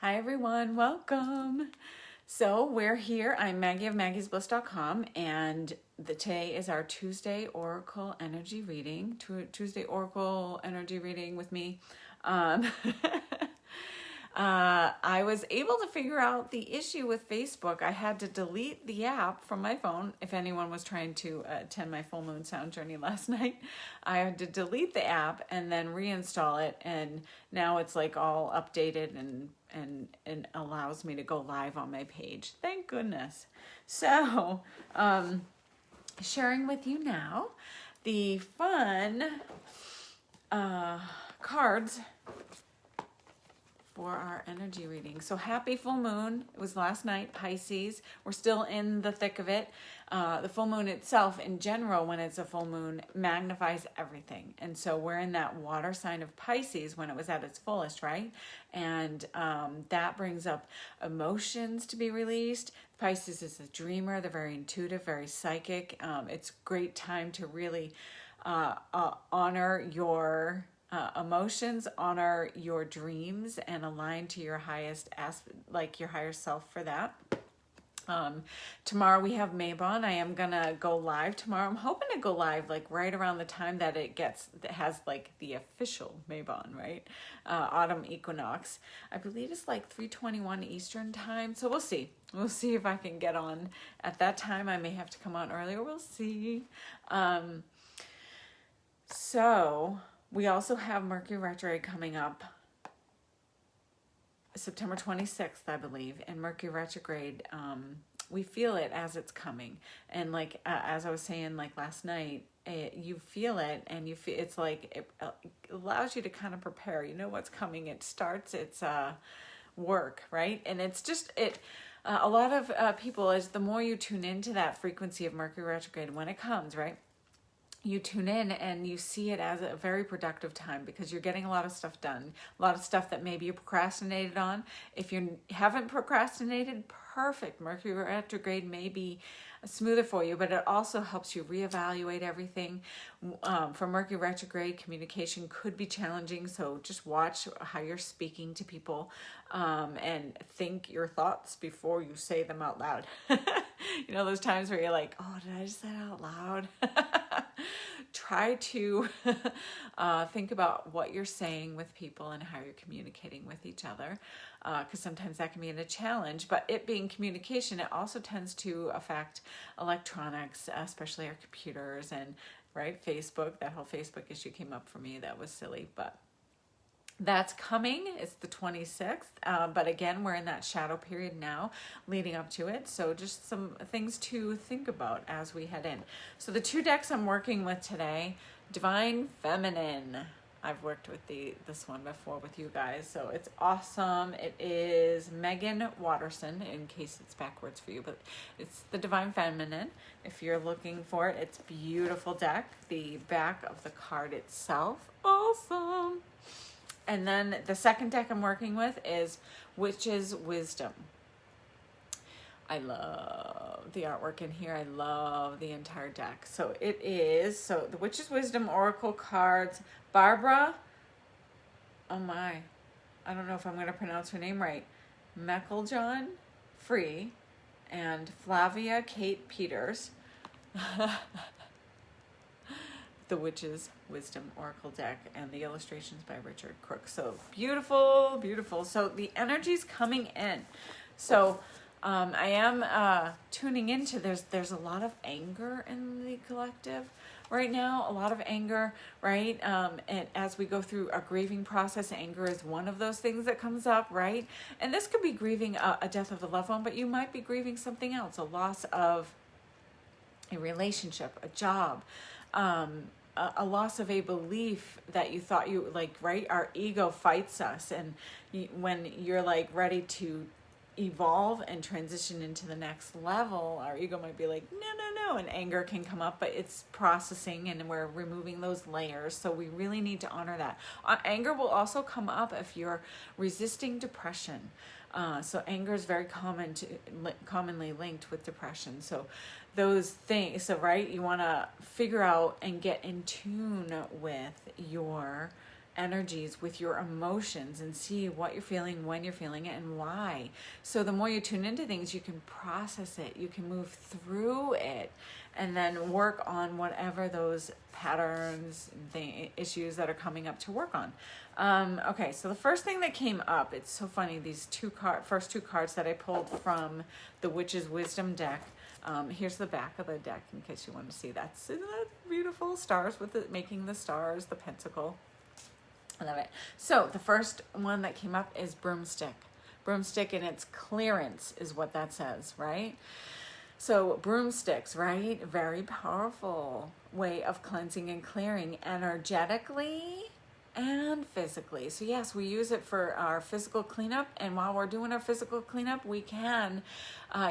Hi everyone, welcome. So we're here. I'm Maggie of maggiesbliss.com, and today is our Tuesday Oracle energy reading. Tuesday Oracle energy reading with me. I was able to figure out the issue with Facebook. I had to delete the app from my phone. If anyone was trying to attend my full moon sound journey last night, I had to delete the app and then reinstall it, and now it's like all updated and allows me to go live on my page. Thank goodness. So, sharing with you now the fun cards for our energy reading. So happy full moon. It was last night, Pisces. We're still in the thick of it. The full moon itself, in general, when it's a full moon, magnifies everything. And so we're in that water sign of Pisces when it was at its fullest, right? And that brings up emotions to be released. Pisces is a dreamer. They're very intuitive, very psychic. It's a great time to really honor your emotions, honor your dreams, and align to your highest your higher self for that. Tomorrow we have Mabon. I am gonna go live tomorrow. I'm hoping to go live like right around the time that it has like the official Mabon, right? Autumn equinox. I believe it's like 3:21 Eastern time. So we'll see. We'll see if I can get on at that time. I may have to come on earlier. We'll see. So we also have Mercury retrograde coming up September 26th, I believe. And Mercury retrograde, we feel it as it's coming. And like, as I was saying, like last night, you feel it, and you feel it's like it allows you to kind of prepare. You know what's coming. It starts its work, right? And it's just a lot of people, as the more you tune into that frequency of Mercury retrograde when it comes, right? You tune in and you see it as a very productive time because you're getting a lot of stuff done, a lot of stuff that maybe you procrastinated on. If you haven't procrastinated, perfect. Mercury retrograde may be smoother for you, but it also helps you reevaluate everything. For Mercury retrograde, communication could be challenging, so just watch how you're speaking to people and think your thoughts before you say them out loud. You know those times where you're like, oh, did I just say that out loud? Try to think about what you're saying with people and how you're communicating with each other, because sometimes that can be a challenge. But it being communication, it also tends to affect electronics, especially our computers and Facebook. That whole Facebook issue came up for me. That was silly, but that's coming. It's the 26th. But again, we're in that shadow period now leading up to it. So just some things to think about as we head in. So the two decks I'm working with today, Divine Feminine. I've worked with this one before with you guys, so it's awesome. It is Megan Watterson, in case it's backwards for you, but it's the Divine Feminine. If you're looking for it, it's a beautiful deck. The back of the card itself, awesome. And then the second deck I'm working with is Witch's Wisdom. I love the artwork in here. I love the entire deck. So it is, the Witch's Wisdom Oracle cards, Barbara, oh my, I don't know if I'm going to pronounce her name right, Mecklejohn Free, and Flavia Kate Peters. The Witch's Wisdom Oracle deck, and the illustrations by Richard Crook. So beautiful, beautiful. So the energy's coming in. So I am tuning into, there's a lot of anger in the collective right now, a lot of anger, right? And as we go through a grieving process, anger is one of those things that comes up, right? And this could be grieving a death of a loved one, but you might be grieving something else, a loss of a relationship, a job, a loss of a belief that you thought you like, right? Our ego fights us, and when you're like ready to evolve and transition into the next level, our ego might be like, no, and anger can come up, but it's processing and we're removing those layers. So we really need to honor that. Anger will also come up if you're resisting depression. So anger is very commonly linked with depression. So those things, right, you want to figure out and get in tune with your energies with your emotions and see what you're feeling, when you're feeling it, and why. So the more you tune into things, you can process it, you can move through it, and then work on whatever those patterns, issues that are coming up to work on. Okay, so the first thing that came up, it's so funny, these first two cards that I pulled from the Witch's Wisdom deck. Here's the back of the deck in case you want to see. That's beautiful stars with it, making the stars, the pentacle. I love it. So the first one that came up is broomstick. Broomstick, and its clearance is what that says, right? So broomsticks, right? Very powerful way of cleansing and clearing energetically and physically. So yes, we use it for our physical cleanup, and while we're doing our physical cleanup, we can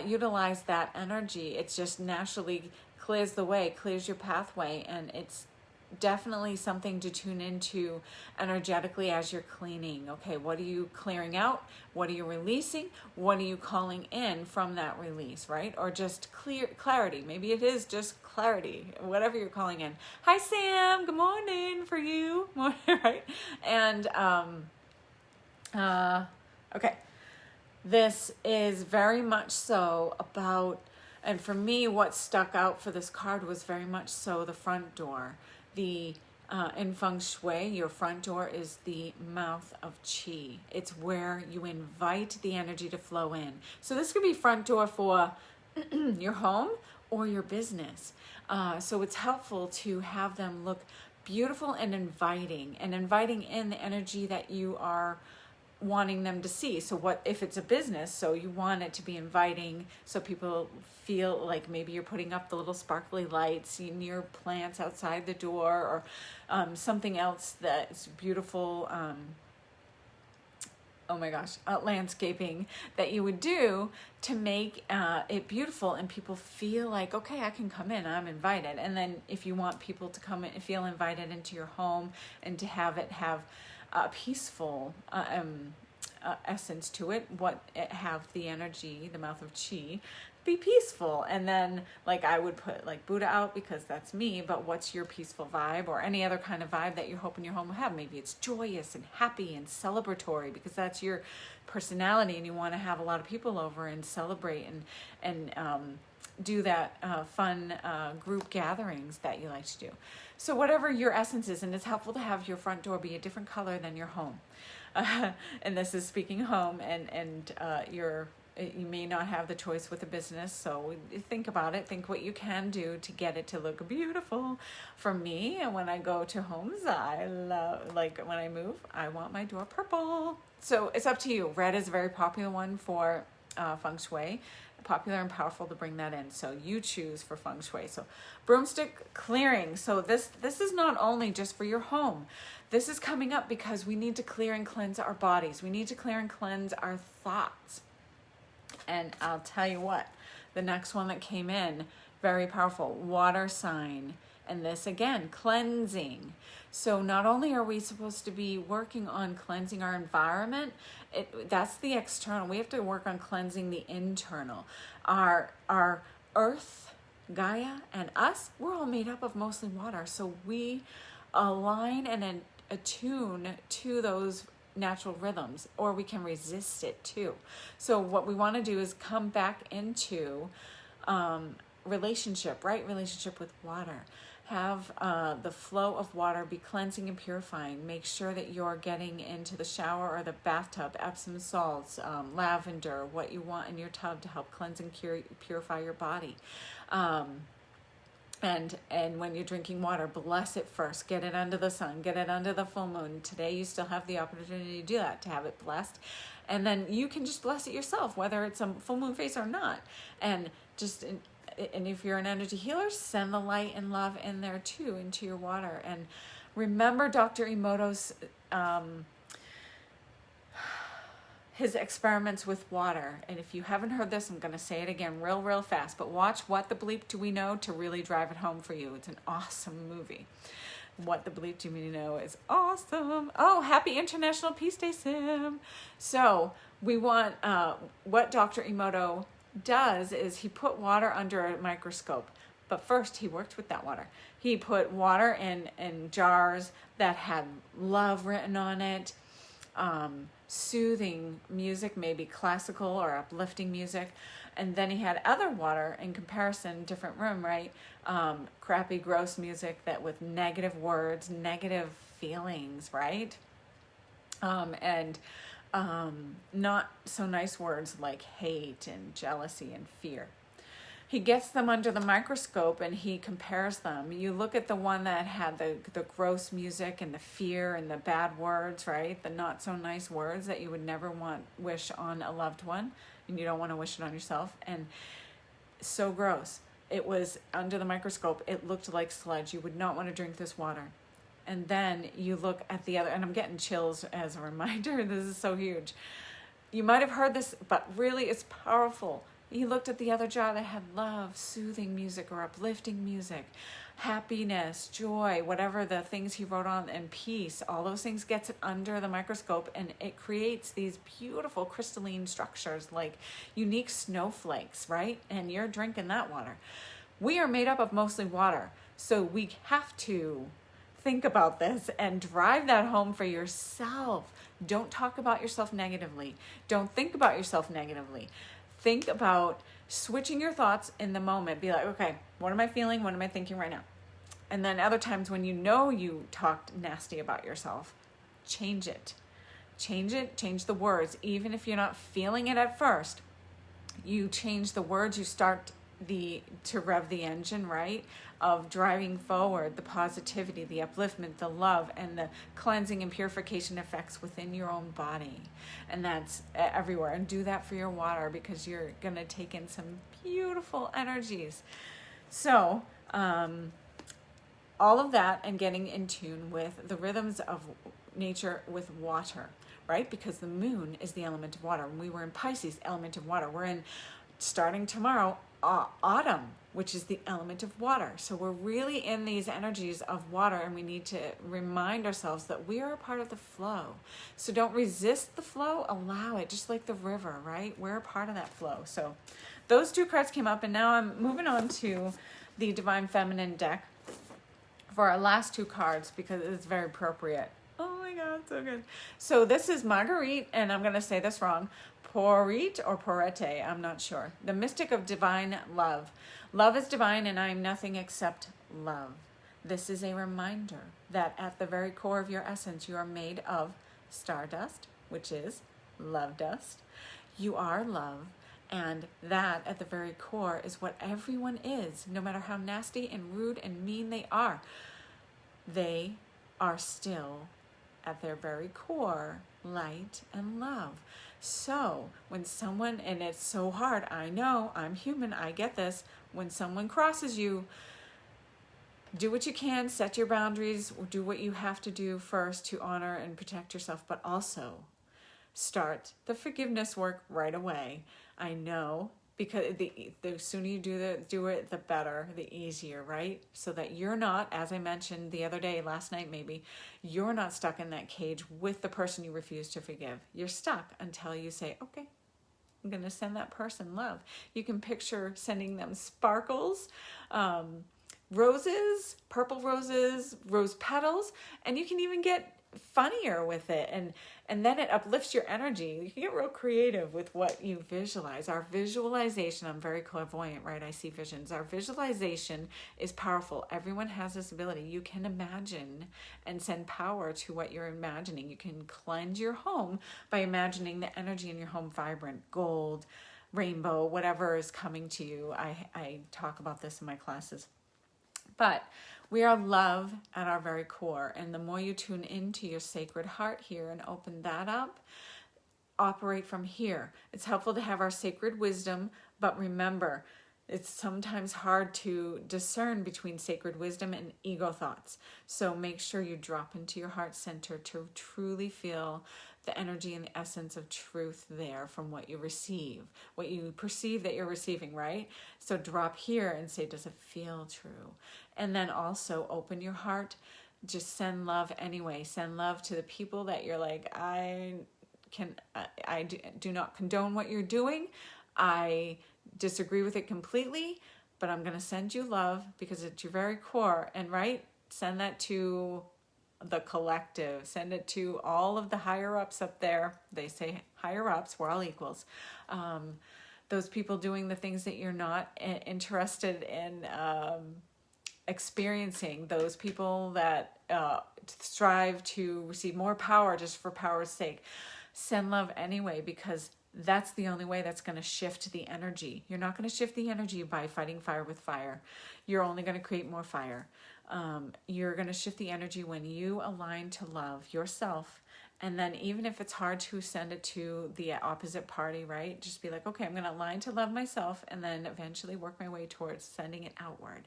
utilize that energy. It just naturally clears the way, clears your pathway, and it's definitely something to tune into energetically as you're cleaning. Okay, what are you clearing out? What are you releasing? What are you calling in from that release, right? Or just clarity. Maybe it is just clarity, whatever you're calling in. Hi, Sam. Good morning for you. Morning, right? And, okay. This is very much so about, and for me, what stuck out for this card was very much so the front door. In Feng Shui, your front door is the mouth of Qi. It's where you invite the energy to flow in. So this could be front door for your home or your business. So it's helpful to have them look beautiful and inviting in the energy that you are wanting them to see. So what if it's a business, so you want it to be inviting, so people feel like maybe you're putting up the little sparkly lights in your plants outside the door, or something else that's beautiful, landscaping that you would do to make it beautiful, and people feel like, okay, I can come in, I'm invited. And then if you want people to come in and feel invited into your home, and to have it have a peaceful essence to it, have the energy, the mouth of Qi, be peaceful. And then, like, I would put like Buddha out because that's me, but what's your peaceful vibe, or any other kind of vibe that you're hoping your home will have? Maybe it's joyous and happy and celebratory because that's your personality, and you want to have a lot of people over and celebrate and do that fun group gatherings that you like to do. So whatever your essence is, and it's helpful to have your front door be a different color than your home. And this is speaking home, and you may not have the choice with a business, so think about it. Think what you can do to get it to look beautiful. For me, and when I go to homes, I love, like when I move, I want my door purple. So it's up to you. Red is a very popular one for Feng Shui. Popular and powerful to bring that in. So you choose for Feng Shui. So broomstick clearing. So this is not only just for your home. This is coming up because we need to clear and cleanse our bodies. We need to clear and cleanse our thoughts. And I'll tell you what, the next one that came in, very powerful, water sign. And this again, cleansing. So not only are we supposed to be working on cleansing our environment, that's the external. We have to work on cleansing the internal. Our earth, Gaia, and us, we're all made up of mostly water. So we align and attune to those natural rhythms, or we can resist it too. So what we want to do is come back into relationship with water. Have the flow of water be cleansing and purifying. Make sure that you're getting into the shower or the bathtub, Epsom salts, lavender, what you want in your tub to help cleanse and purify your body. And when you're drinking water, bless it first. Get it under the sun. Get it under the full moon. Today you still have the opportunity to do that, to have it blessed. And then you can just bless it yourself, whether it's a full moon phase or not. And if you're an energy healer, send the light and love in there too, into your water. And remember Dr. Emoto's his experiments with water. And if you haven't heard this, I'm going to say it again real fast, but watch What the Bleep Do We Know to really drive it home for you. It's an awesome movie. What the Bleep Do We Know is awesome. Oh, happy International Peace Day, Sim. So we want, what Dr. Emoto does is he put water under a microscope, But first, he worked with that water. He put water in jars that had love written on it, soothing music, maybe classical or uplifting music. And then he had other water in comparison, different room, right? Crappy, gross music that with negative words, negative feelings, right? And not so nice words like hate and jealousy and fear. He gets them under the microscope and he compares them. You look at the one that had the gross music and the fear and the bad words, right? The not so nice words that you would never wish on a loved one, and you don't want to wish it on yourself. And so gross. It was under the microscope. It looked like sludge. You would not want to drink this water. And then you look at the other, and I'm getting chills as a reminder. This is so huge. You might have heard this, but really it's powerful. He looked at the other jar that had love, soothing music or uplifting music, happiness, joy, whatever the things he wrote on, and peace. All those things gets it under the microscope, and it creates these beautiful crystalline structures like unique snowflakes, right? And you're drinking that water. We are made up of mostly water, so we have to think about this and drive that home for yourself. Don't talk about yourself negatively. Don't think about yourself negatively. Think about switching your thoughts in the moment. Be like, okay, what am I feeling? What am I thinking right now? And then other times when you know you talked nasty about yourself, change it. Change it, change the words. Even if you're not feeling it at first, you change the words, you start to rev the engine, right? Of driving forward the positivity, the upliftment, the love, and the cleansing and purification effects within your own body. And that's everywhere. And do that for your water, because you're going to take in some beautiful energies. So, all of that and getting in tune with the rhythms of nature with water, right? Because the moon is the element of water. We were in Pisces, element of water. We're in, starting tomorrow, autumn, which is the element of water. So we're really in these energies of water, and we need to remind ourselves that we are a part of the flow. So don't resist the flow, allow it, just like the river, right? We're a part of that flow. So those two cards came up, and now I'm moving on to the Divine Feminine deck for our last two cards, because it's very appropriate. Oh my God, so good. So this is Marguerite, and I'm going to say this wrong, Porite or Porete, I'm not sure. The mystic of divine love. Love is divine, and I am nothing except love. This is a reminder that at the very core of your essence, you are made of stardust, which is love dust. You are love, and that at the very core is what everyone is, no matter how nasty and rude and mean they are. They are still, at their very core, light and love. So when someone, and it's so hard, I know, I'm human, I get this, when someone crosses you, do what you can, set your boundaries, do what you have to do first to honor and protect yourself, but also start the forgiveness work right away. I know, because the sooner you do it, the better, the easier, right? So that you're not, as I mentioned the other day, last night maybe, you're not stuck in that cage with the person you refuse to forgive. You're stuck until you say, okay, I'm going to send that person love. You can picture sending them sparkles, roses, purple roses, rose petals, and you can even get funnier with it, and then it uplifts your energy. You can get real creative with what you visualize. Our visualization, I'm very clairvoyant, right? I see visions. Our visualization is powerful. Everyone has this ability. You can imagine and send power to what you're imagining. You can cleanse your home by imagining the energy in your home vibrant, gold, rainbow, whatever is coming to you. I talk about this in my classes. But we are love at our very core. And the more you tune into your sacred heart here and open that up, operate from here. It's helpful to have our sacred wisdom, but remember, it's sometimes hard to discern between sacred wisdom and ego thoughts. So make sure you drop into your heart center to truly feel the energy and the essence of truth there from what you receive, what you perceive that you're receiving, right? So drop here and say, does it feel true? And then also open your heart. Just send love anyway. Send love to the people that you're like, I do not condone what you're doing. I disagree with it completely, but I'm going to send you love because it's your very core. And right, send that to the collective, send it to all of the higher ups up there. They say higher ups, we're all equals. Those people doing the things that you're not interested in experiencing, those people that strive to receive more power just for power's sake, send love anyway, because that's the only way that's going to shift the energy. You're not going to shift the energy by fighting fire with fire. You're only going to create more fire. You're going to shift the energy when you align to love yourself. And then even if it's hard to send it to the opposite party, right? Just be like, okay, I'm going to align to love myself, and then eventually work my way towards sending it outward.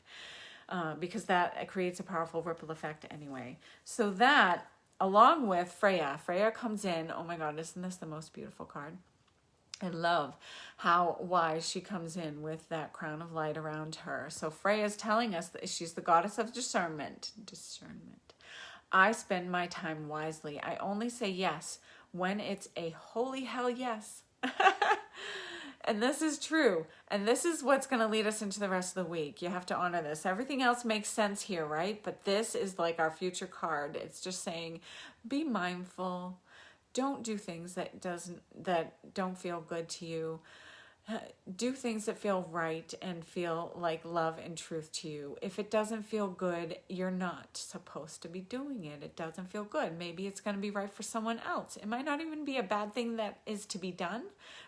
Because that creates a powerful ripple effect anyway. So that, along with Freya comes in. Oh my God, isn't this the most beautiful card? I love how wise she comes in with that crown of light around her. So Freya is telling us that she's the goddess of discernment. I spend my time wisely. I only say yes when it's a holy hell yes. And this is true. And this is what's going to lead us into the rest of the week. You have to honor this. Everything else makes sense here, right? But this is like our future card. It's just saying, be mindful. Don't do things that don't feel good to you. Do things that feel right and feel like love and truth to you. If it doesn't feel good, you're not supposed to be doing it. It doesn't feel good. Maybe it's going to be right for someone else. It might not even be a bad thing that is to be done,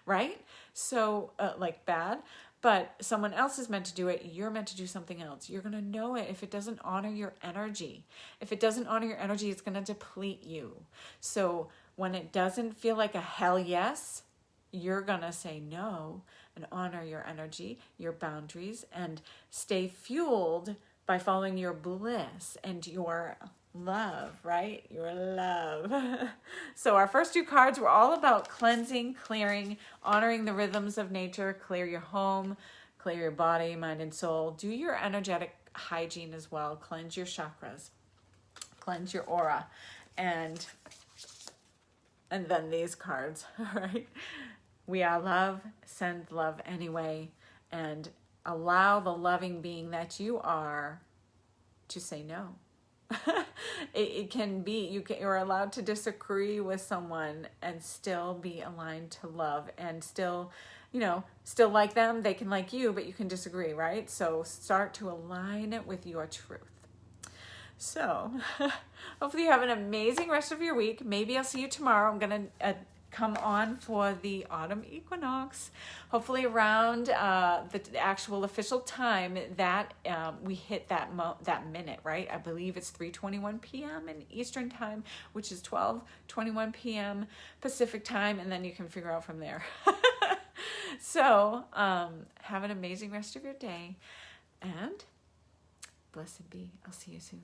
right? So, like bad, but someone else is meant to do it. You're meant to do something else. You're going to know it if it doesn't honor your energy. If it doesn't honor your energy, it's going to deplete you. So when it doesn't feel like a hell yes, you're going to say no and honor your energy, your boundaries, and stay fueled by following your bliss and your love, right? Your love. So our first two cards were all about cleansing, clearing, honoring the rhythms of nature. Clear your home, clear your body, mind, and soul. Do your energetic hygiene as well. Cleanse your chakras, cleanse your aura, and then these cards, right? We are love, send love anyway, and allow the loving being that you are to say no. It can be, you're allowed to disagree with someone and still be aligned to love, and still, still like them, they can like you, but you can disagree, right? So start to align it with your truth. So hopefully you have an amazing rest of your week. Maybe I'll see you tomorrow. I'm going to come on for the autumn equinox, hopefully around the actual official time that we hit that minute, right? I believe it's 3:21 p.m. in Eastern time, which is 12:21 p.m. Pacific time, and then you can figure out from there. So have an amazing rest of your day, and blessed be. I'll see you soon.